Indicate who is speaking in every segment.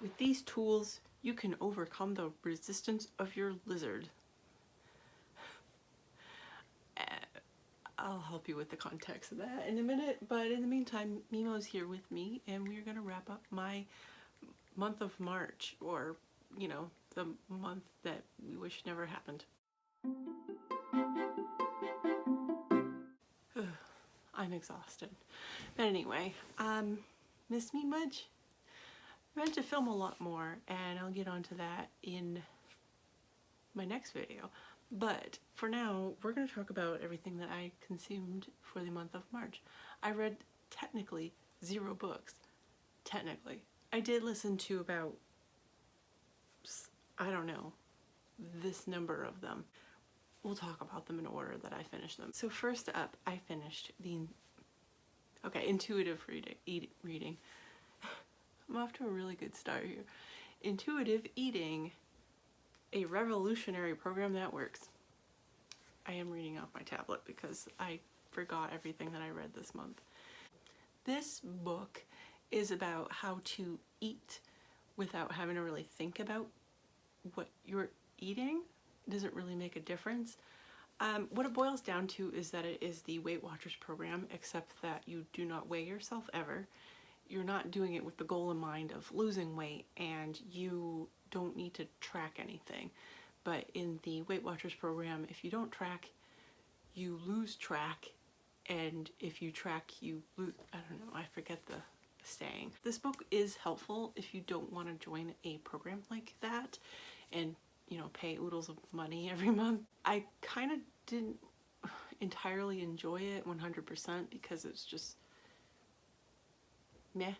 Speaker 1: With these tools, you can overcome the resistance of your lizard. I'll help you with the context of that in a minute, but in the meantime, Mimo's here with me, and we're going to wrap up my month of March, or, you know, the month that we wish never happened. I'm exhausted. But anyway, missed me much? I meant to film a lot more, and I'll get onto that in my next video. But for now, we're going to talk about everything that I consumed for the month of March. I read technically 0 books. Technically. I did listen to about, I don't know, this number of them. We'll talk about them in order that I finished them. So first up, I finished the intuitive reading. I'm off to a really good start here. Intuitive Eating, a revolutionary program that works. I am reading off my tablet because I forgot everything that I read this month. This book is about how to eat without having to really think about what you're eating. It doesn't really make a difference. What it boils down to is that it is the Weight Watchers program, except that you do not weigh yourself ever. You're not doing it with the goal in mind of losing weight, and you don't need to track anything. But in the Weight Watchers program, if you don't track, you lose track, and if you track, you lose. I don't know, I forget the saying. This book is helpful if you don't want to join a program like that and, you know, pay oodles of money every month. I kind of didn't entirely enjoy it 100% because it's just meh.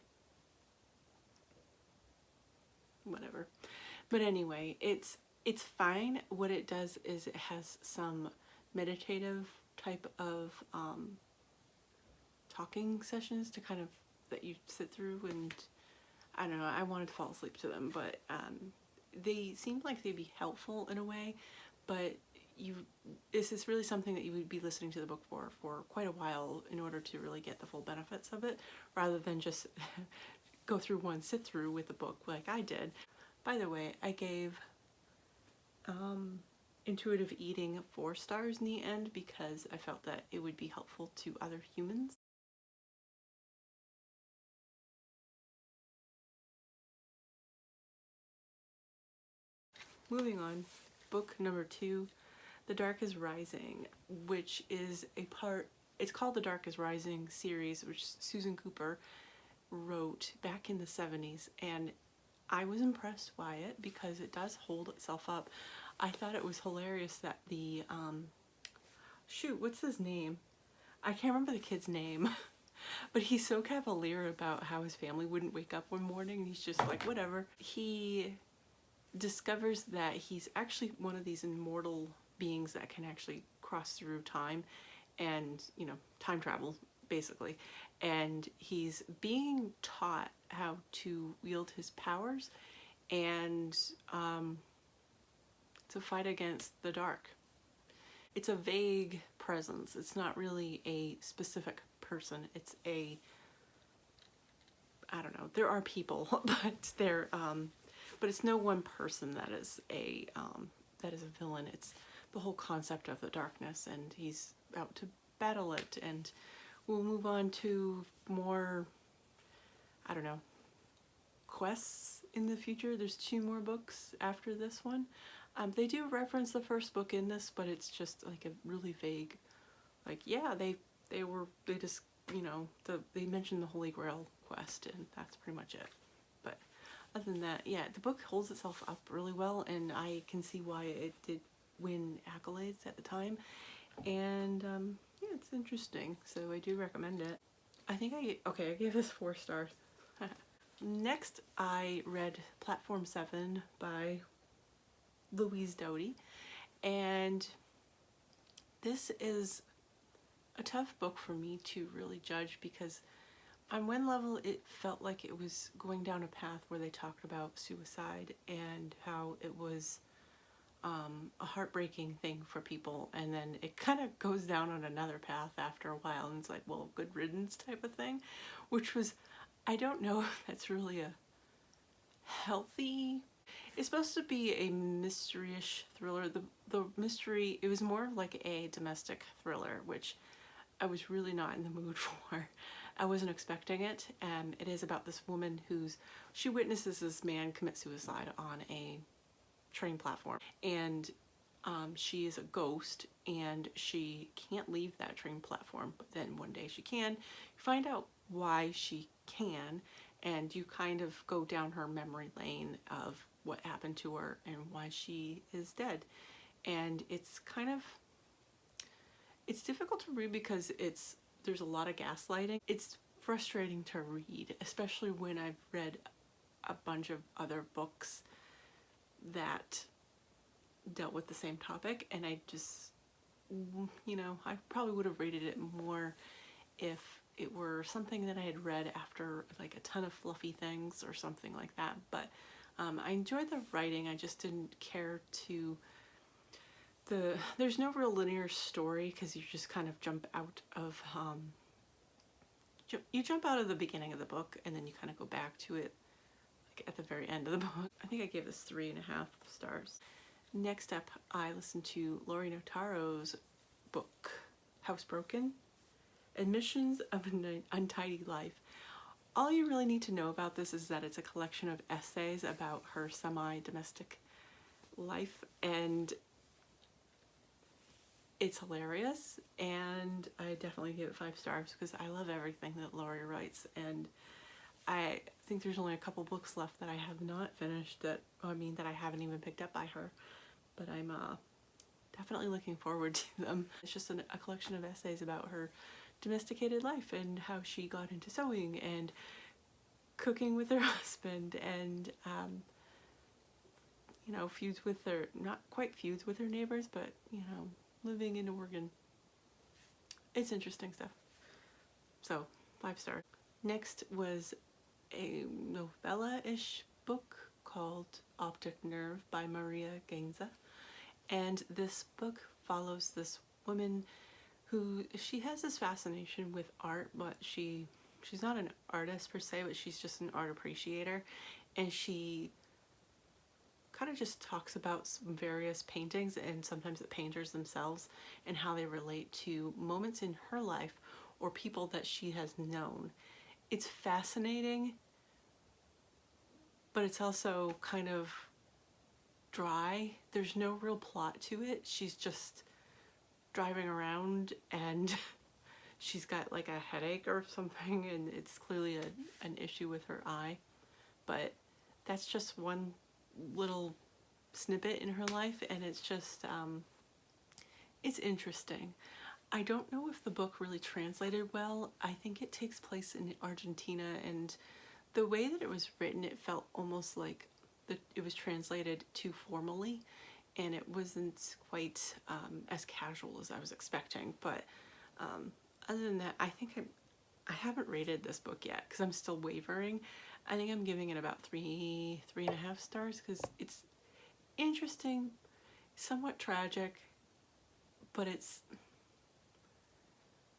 Speaker 1: Whatever. But anyway, it's fine. What it does is it has some meditative type of talking sessions to kind of that you sit through, and I don't know, I wanted to fall asleep to them, but they seemed like they'd be helpful in a way, but this is really something that you would be listening to the book for quite a while in order to really get the full benefits of it, rather than just go through one sit through with the book like I did. By the way, I gave Intuitive Eating 4 stars in the end because I felt that it would be helpful to other humans. Moving on, book number 2, The Dark is Rising, which is it's called The Dark is Rising series, which Susan Cooper wrote back in the 70s, and I was impressed by it because it does hold itself up. I thought it was hilarious that the, what's his name? I can't remember the kid's name, but he's so cavalier about how his family wouldn't wake up one morning, and he's just like, whatever. He discovers that he's actually one of these immortal beings that can actually cross through time and, you know, time travel basically, and he's being taught how to wield his powers and to fight against the dark. It's a vague presence. It's not really a specific person. It's a, I don't know, there are people, but they're but it's no one person that is a villain. It's the whole concept of the darkness, and he's out to battle it. And we'll move on to more, I don't know, quests in the future. There's 2 more books after this one. They do reference the first book in this, but it's just like a really vague, like, yeah, they just, you know, they mentioned the Holy Grail quest, and that's pretty much it. But other than that, yeah, the book holds itself up really well, and I can see why it did win accolades at the time. And yeah, it's interesting, so I do recommend it. I think I gave this 4 stars. Next, I read Platform 7 by Louise Doughty, and this is a tough book for me to really judge because on one level it felt like it was going down a path where they talked about suicide and how it was a heartbreaking thing for people, and then it kind of goes down on another path after a while, and it's like, well, good riddance type of thing, which was, I don't know if that's really a healthy. It's supposed to be a mystery-ish thriller. The mystery, it was more like a domestic thriller, which I was really not in the mood for. I wasn't expecting it. It is about this woman she witnesses this man commit suicide on a train platform, and she is a ghost and she can't leave that train platform, but then one day she can. You find out why she can, and you kind of go down her memory lane of what happened to her and why she is dead. And it's difficult to read because there's a lot of gaslighting. It's frustrating to read, especially when I've read a bunch of other books that dealt with the same topic, and I just, I probably would have rated it more if it were something that I had read after like a ton of fluffy things or something like that. But I enjoyed the writing. I just didn't care to there's no real linear story, because you just kind of jump out of the beginning of the book and then you kind of go back to it like at the very end of the book. I think I gave this 3.5 stars. Next up, I listened to Lori Notaro's book, Housebroken, Admissions of an Untidy Life. All you really need to know about this is that it's a collection of essays about her semi-domestic life, and it's hilarious, and I definitely give it 5 stars because I love everything that Lori writes, and I think there's only a couple books left that I have not finished that I haven't even picked up by her, but I'm definitely looking forward to them. It's just a collection of essays about her domesticated life and how she got into sewing and cooking with her husband, and feuds with not quite feuds with her neighbors, but living in Oregon. It's interesting stuff. So 5 stars. Next was a novella-ish book called Optic Nerve by Maria Gainza. And this book follows this woman she has this fascination with art, but she's not an artist per se, but she's just an art appreciator. And she kind of just talks about some various paintings and sometimes the painters themselves and how they relate to moments in her life or people that she has known. It's fascinating, but it's also kind of dry. There's no real plot to it. She's just driving around and she's got like a headache or something, and it's clearly an issue with her eye. But that's just one little snippet in her life, and it's just it's interesting. I don't know if the book really translated well. I think it takes place in Argentina, and the way that it was written, it felt almost like it was translated too formally, and it wasn't quite as casual as I was expecting. But other than that, I think I haven't rated this book yet because I'm still wavering. I think I'm giving it about 3.5 stars because it's interesting, somewhat tragic, but it's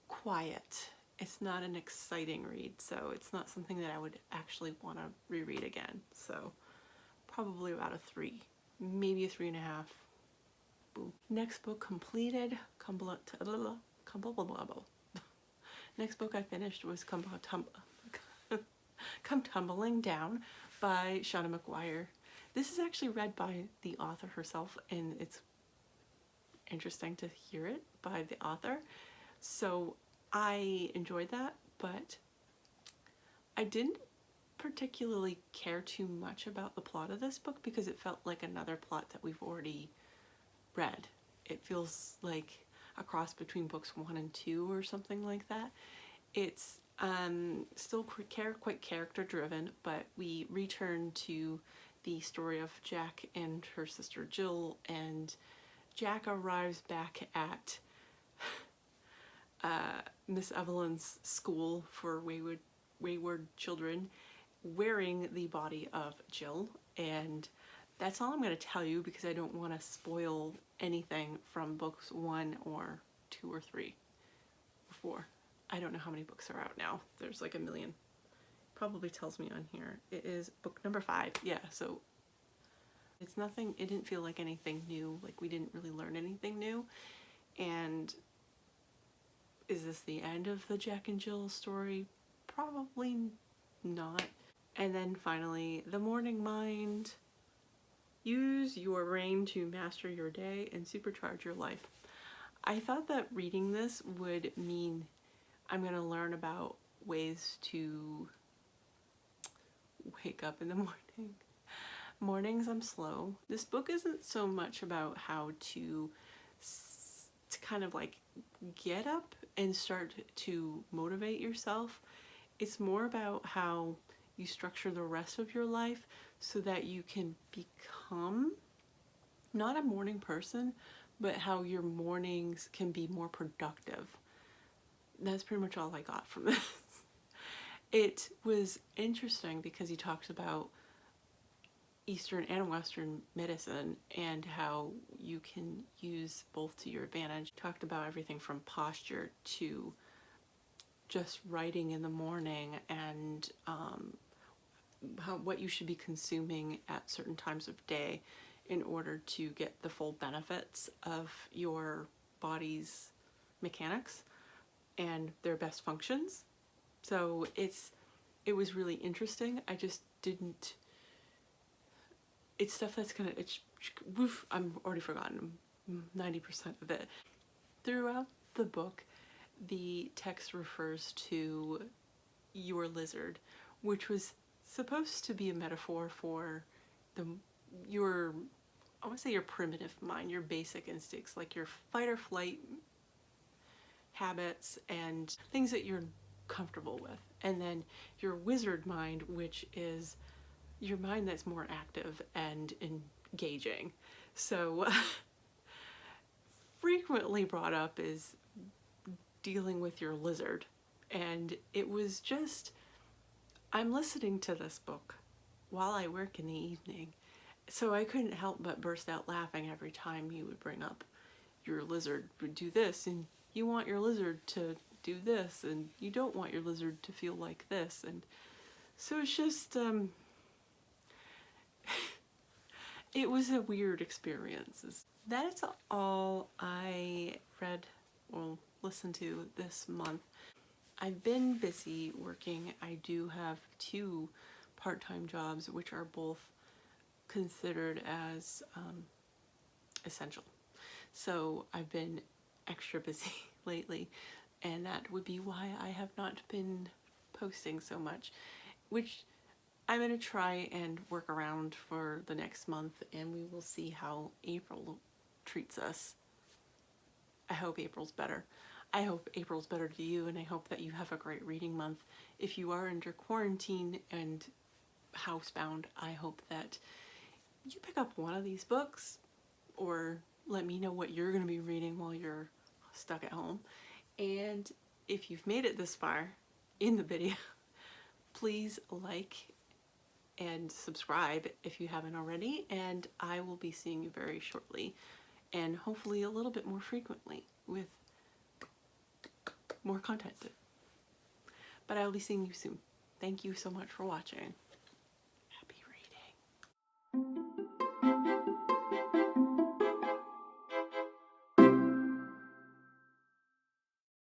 Speaker 1: quiet. It's not an exciting read, so it's not something that I would actually want to reread again. So probably about a 3, maybe a 3.5. Boom. Next book completed. Next book I finished was Come Tumbling Down by Shauna McGuire. This is actually read by the author herself, and it's interesting to hear it by the author. So I enjoyed that, but I didn't particularly care too much about the plot of this book because it felt like another plot that we've already read. It feels like a cross between books 1 and 2 or something like that. It's still quite character driven, but we return to the story of Jack and her sister Jill, and Jack arrives back at Miss Evelyn's school for wayward children wearing the body of Jill, and that's all I'm going to tell you because I don't want to spoil anything from books 1 or 2 or 3 or 4. I don't know how many books are out now. There's like a million. probably tells me on here. It is book number 5. Yeah, so it's nothing, it didn't feel like anything new, like we didn't really learn anything new. And is this the end of the Jack and Jill story? Probably not. And then finally, The Morning Mind. Use your brain to master your day and supercharge your life. I thought that reading this would mean I'm going to learn about ways to wake up in the morning. Mornings I'm slow. This book isn't so much about how to kind of like get up and start to motivate yourself. It's more about how you structure the rest of your life so that you can become not a morning person, but how your mornings can be more productive. That's pretty much all I got from this. It was interesting because he talks about Eastern and Western medicine and how you can use both to your advantage. Talked about everything from posture to just writing in the morning and what you should be consuming at certain times of day in order to get the full benefits of your body's mechanics and their best functions. So it was really interesting. I just didn't, it's stuff that's gonna, I'm already forgotten 90% of it. Throughout the book, the text refers to your lizard, which was supposed to be a metaphor for your, I want to say your primitive mind, your basic instincts, like your fight or flight habits and things that you're comfortable with. And then your wizard mind, which is your mind that's more active and engaging. So frequently brought up is dealing with your lizard. And it was just, I'm listening to this book while I work in the evening, so I couldn't help but burst out laughing every time you would bring up your lizard would do this, and you want your lizard to do this, and you don't want your lizard to feel like this. And so it's just, it was a weird experience. That's all I read or listened to this month. I've been busy working. I do have 2 part-time jobs, which are both considered as essential. So I've been extra busy lately, and that would be why I have not been posting so much, which I'm going to try and work around for the next month, and we will see how April treats us. I hope April's better. I hope April's better to you, and I hope that you have a great reading month. If you are under quarantine and housebound, I hope that you pick up one of these books, or let me know what you're going to be reading while you're stuck at home. And if you've made it this far in the video, please like and subscribe if you haven't already, and I will be seeing you very shortly, and hopefully a little bit more frequently with more content. But I will be seeing you soon. Thank you so much for watching.